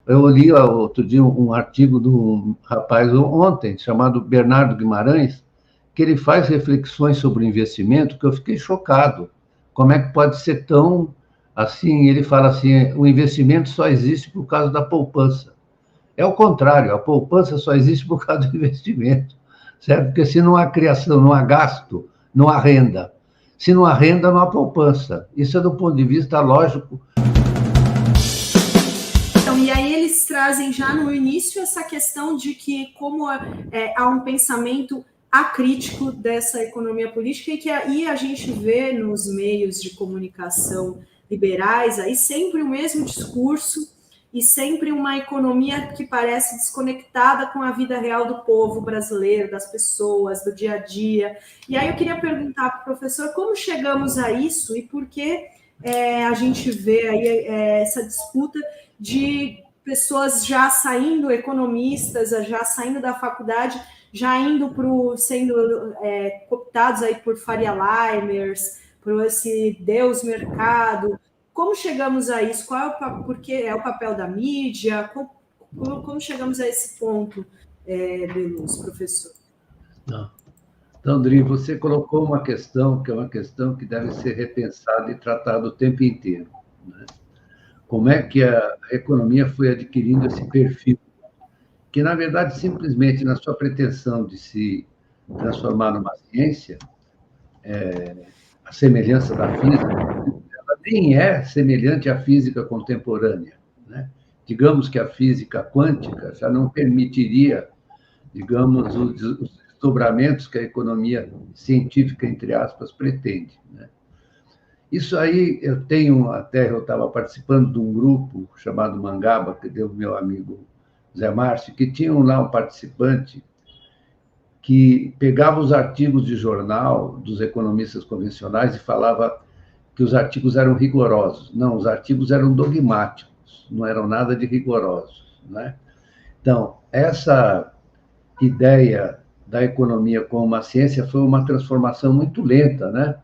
Eu li outro dia um artigo de um rapaz ontem, chamado Bernardo Guimarães, que ele faz reflexões sobre o investimento, que eu fiquei chocado. Como é que pode ser tão assim? Ele fala assim: o investimento só existe por causa da poupança. É o contrário, a poupança só existe por causa do investimento, certo? Porque se não há criação, não há gasto, não há renda. Se não há renda, não há poupança. Isso é do ponto de vista lógico. Então, e aí eles trazem já no início essa questão de que como há um pensamento acrítico dessa economia política e que aí a gente vê nos meios de comunicação liberais aí sempre o mesmo discurso e sempre uma economia que parece desconectada com a vida real do povo brasileiro, das pessoas, do dia a dia. E aí eu queria perguntar para o professor como chegamos a isso e por que a gente vê aí essa disputa de pessoas já saindo, economistas, já saindo da faculdade, já indo para sendo cooptados aí por Faria Limers, por esse Deus mercado. Como chegamos a isso? Porque é o papel da mídia? Como chegamos a esse ponto, Beluz, professor? Não. Então, Dri, você colocou uma questão que é uma questão que deve ser repensada e tratada o tempo inteiro, né? Como é que a economia foi adquirindo esse perfil, que, na verdade, simplesmente na sua pretensão de se transformar numa ciência, a semelhança da física, ela nem é semelhante à física contemporânea, né? Digamos que a física quântica já não permitiria, digamos, os desdobramentos que a economia científica, entre aspas, pretende, né? Isso aí, eu estava participando de um grupo chamado Mangaba, que deu meu amigo Zé Márcio, que tinha lá um participante que pegava os artigos de jornal dos economistas convencionais e falava que os artigos eram rigorosos. Não, os artigos eram dogmáticos, não eram nada de rigorosos, né? Então, essa ideia da economia como uma ciência foi uma transformação muito lenta, né?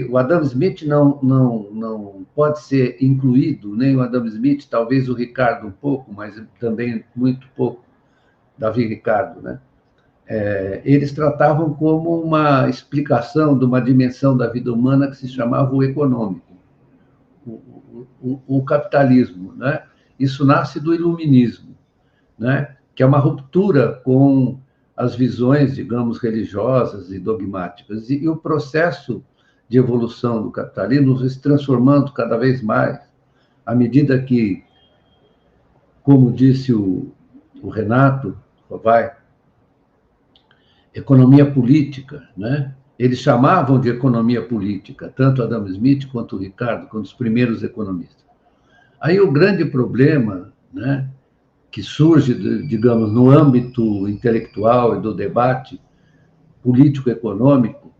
O Adam Smith não pode ser incluído, nem o Adam Smith, talvez o Ricardo um pouco, mas também muito pouco, Davi Ricardo, né? Eles tratavam como uma explicação de uma dimensão da vida humana que se chamava o econômico, o capitalismo, né? Isso nasce do iluminismo, né? Que é uma ruptura com as visões, digamos, religiosas e dogmáticas. E o processo de evolução do capitalismo se transformando cada vez mais, à medida que, como disse o Renato Rovai, economia política, né? Eles chamavam de economia política, tanto Adam Smith quanto o Ricardo, quanto os primeiros economistas. Aí o grande problema, né, que surge, digamos, no âmbito intelectual e do debate político-econômico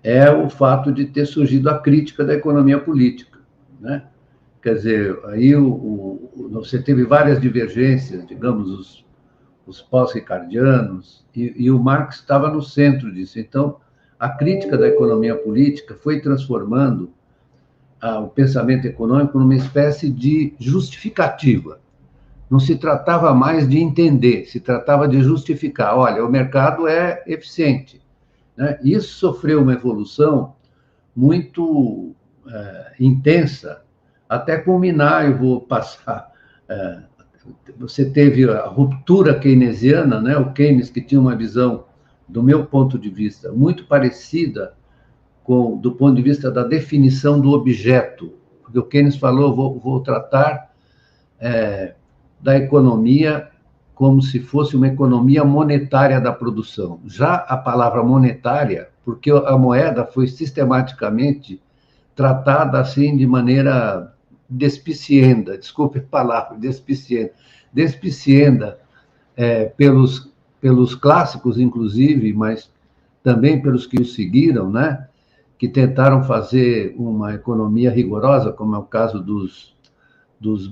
é o fato de ter surgido a crítica da economia política, né? Quer dizer, aí você teve várias divergências, digamos, os pós-ricardianos, e o Marx estava no centro disso. Então, a crítica da economia política foi transformando o pensamento econômico numa espécie de justificativa. Não se tratava mais de entender, se tratava de justificar. Olha, o mercado é eficiente, né? Isso sofreu uma evolução muito intensa, até culminar, eu vou passar. Você teve a ruptura keynesiana, né? O Keynes, que tinha uma visão, do meu ponto de vista, muito parecida do ponto de vista da definição do objeto, porque o Keynes falou, vou tratar da economia como se fosse uma economia monetária da produção. Já a palavra monetária, porque a moeda foi sistematicamente tratada assim de maneira despicienda, desculpe a palavra, despicienda pelos clássicos, inclusive, mas também pelos que o seguiram, né? Que tentaram fazer uma economia rigorosa, como é o caso dos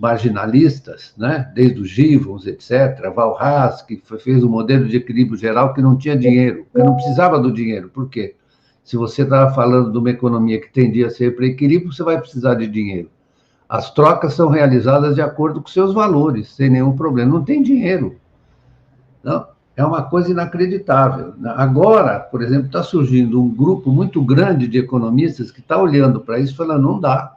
marginalistas, né? Desde os Givens, etc., Walras, que fez um modelo de equilíbrio geral que não tinha dinheiro, que não precisava do dinheiro. Por quê? Se você estava falando de uma economia que tendia a ser para equilíbrio, você vai precisar de dinheiro. As trocas são realizadas de acordo com seus valores, sem nenhum problema. Não tem dinheiro. Não, é uma coisa inacreditável. Agora, por exemplo, está surgindo um grupo muito grande de economistas que está olhando para isso e falando, não dá.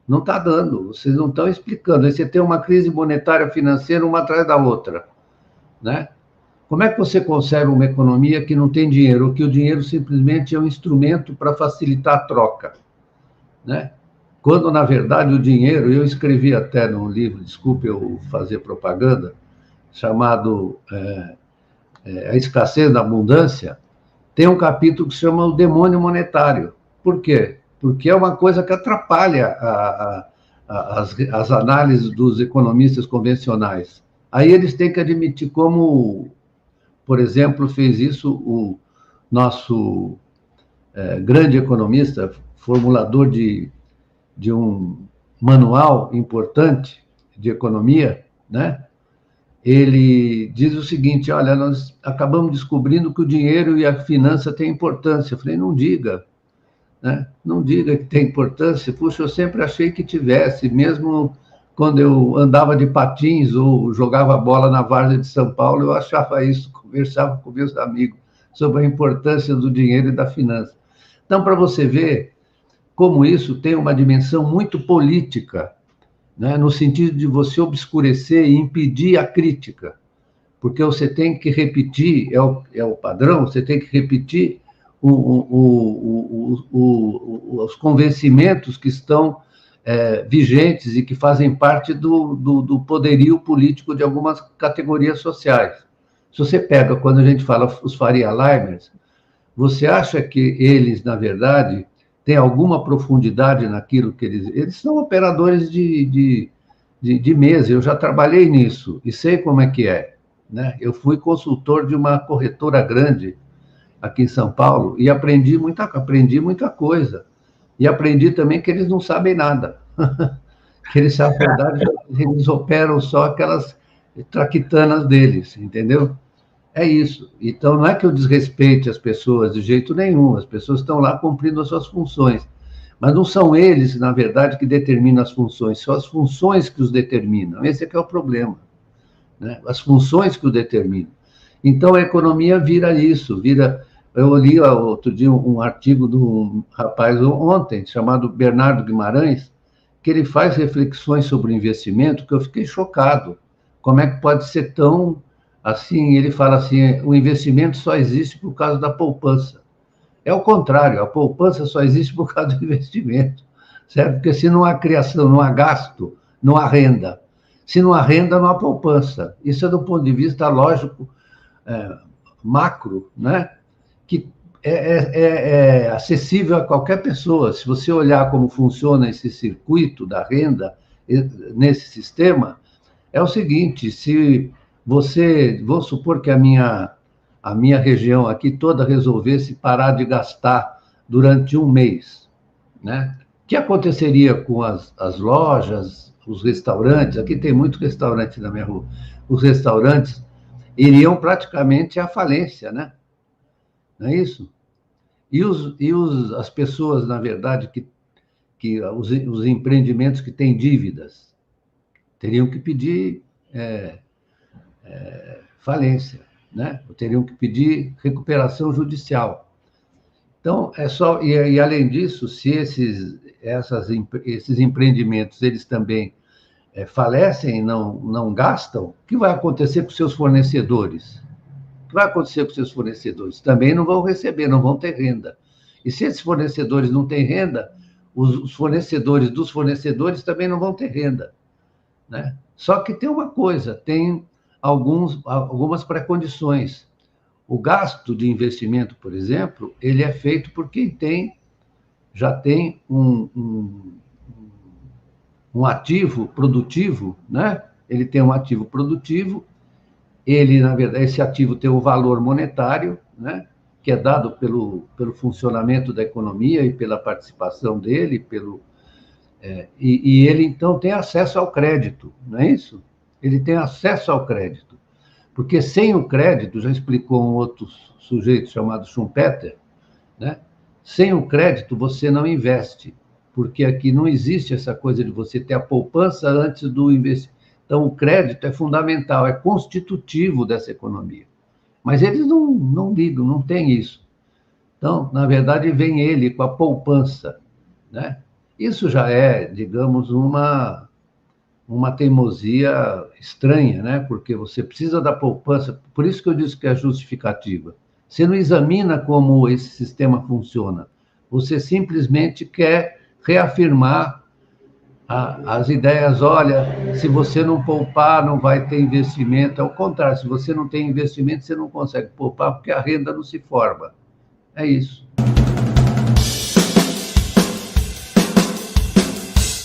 Não está dando, vocês não estão explicando. Aí você tem uma crise monetária financeira uma atrás da outra, né? Como é que você conserva uma economia que não tem dinheiro, ou que o dinheiro simplesmente é um instrumento para facilitar a troca, né? Quando, na verdade, o dinheiro... Eu escrevi até num livro, desculpe eu fazer propaganda, chamado A Escassez da Abundância, tem um capítulo que se chama O Demônio Monetário. Por quê? Porque é uma coisa que atrapalha as análises dos economistas convencionais. Aí eles têm que admitir como, por exemplo, fez isso o nosso grande economista, formulador de um manual importante de economia, né? Ele diz o seguinte, olha, nós acabamos descobrindo que o dinheiro e a finança têm importância. Eu falei, não diga, né? Não diga que tem importância. Puxa, eu sempre achei que tivesse, mesmo quando eu andava de patins ou jogava bola na Várzea de São Paulo, eu achava isso, conversava com meus amigos sobre a importância do dinheiro e da finança. Então, para você ver como isso tem uma dimensão muito política, né, no sentido de você obscurecer e impedir a crítica, porque você tem que repetir, é o padrão, você tem que repetir os convencimentos que estão vigentes e que fazem parte do poderio político de algumas categorias sociais. Se você pega, quando a gente fala os Faria Limers, você acha que eles, na verdade, têm alguma profundidade naquilo que eles são operadores de mesa. Eu já trabalhei nisso e sei como é que é, né? Eu fui consultor de uma corretora grande aqui em São Paulo e aprendi muita coisa. E aprendi também que eles não sabem nada. Que eles, na verdade, eles operam só aquelas traquitanas deles, entendeu? É isso. Então, não é que eu desrespeite as pessoas de jeito nenhum, as pessoas estão lá cumprindo as suas funções, mas não são eles, na verdade, que determinam as funções, são as funções que os determinam. Esse é que é o problema, né? As funções que o determinam. Então, a economia vira isso, vira... Eu li outro dia um artigo de um rapaz ontem, chamado Bernardo Guimarães, que ele faz reflexões sobre o investimento, que eu fiquei chocado. Como é que pode ser tão... Assim, ele fala assim, o investimento só existe por causa da poupança. É o contrário, a poupança só existe por causa do investimento, certo? Porque se não há criação, não há gasto, não há renda. Se não há renda, não há poupança. Isso é do ponto de vista lógico, macro, né? Que é acessível a qualquer pessoa. Se você olhar como funciona esse circuito da renda nesse sistema, é o seguinte, se você, vou supor que a minha região aqui toda resolvesse parar de gastar durante um mês, né? O que aconteceria com as lojas, os restaurantes? Aqui tem muito restaurante na minha rua. Os restaurantes iriam praticamente à falência, né? Não é isso? E as pessoas, na verdade, os empreendimentos que têm dívidas, teriam que pedir falência, né? Teriam que pedir recuperação judicial. Então, e além disso, se esses empreendimentos eles também falecem, não gastam, o que vai acontecer com seus fornecedores? O que vai acontecer com seus fornecedores? Também não vão receber, não vão ter renda. E se esses fornecedores não têm renda, os fornecedores dos fornecedores também não vão ter renda, né? Só que tem uma coisa, tem algumas pré-condições. O gasto de investimento, por exemplo, ele é feito por quem já tem um ativo produtivo, né? Ele tem um ativo produtivo, ele, na verdade, esse ativo tem um valor monetário, né? Que é dado pelo funcionamento da economia e pela participação dele, e ele, então, tem acesso ao crédito, não é isso? Ele tem acesso ao crédito. Porque sem o crédito, já explicou um outro sujeito chamado Schumpeter, né? Sem o crédito, você não investe. porque aqui não existe essa coisa de você ter a poupança antes do investimento. Então, o crédito é fundamental, é constitutivo dessa economia. Mas eles não ligam, não tem isso. Então, na verdade, vem ele com a poupança, né? Isso já é, digamos, uma teimosia estranha, né? Porque você precisa da poupança, por isso que eu disse que é justificativa. Você não examina como esse sistema funciona, você simplesmente quer reafirmar as ideias, olha, se você não poupar, não vai ter investimento. Ao contrário, se você não tem investimento, você não consegue poupar, porque a renda não se forma. É isso.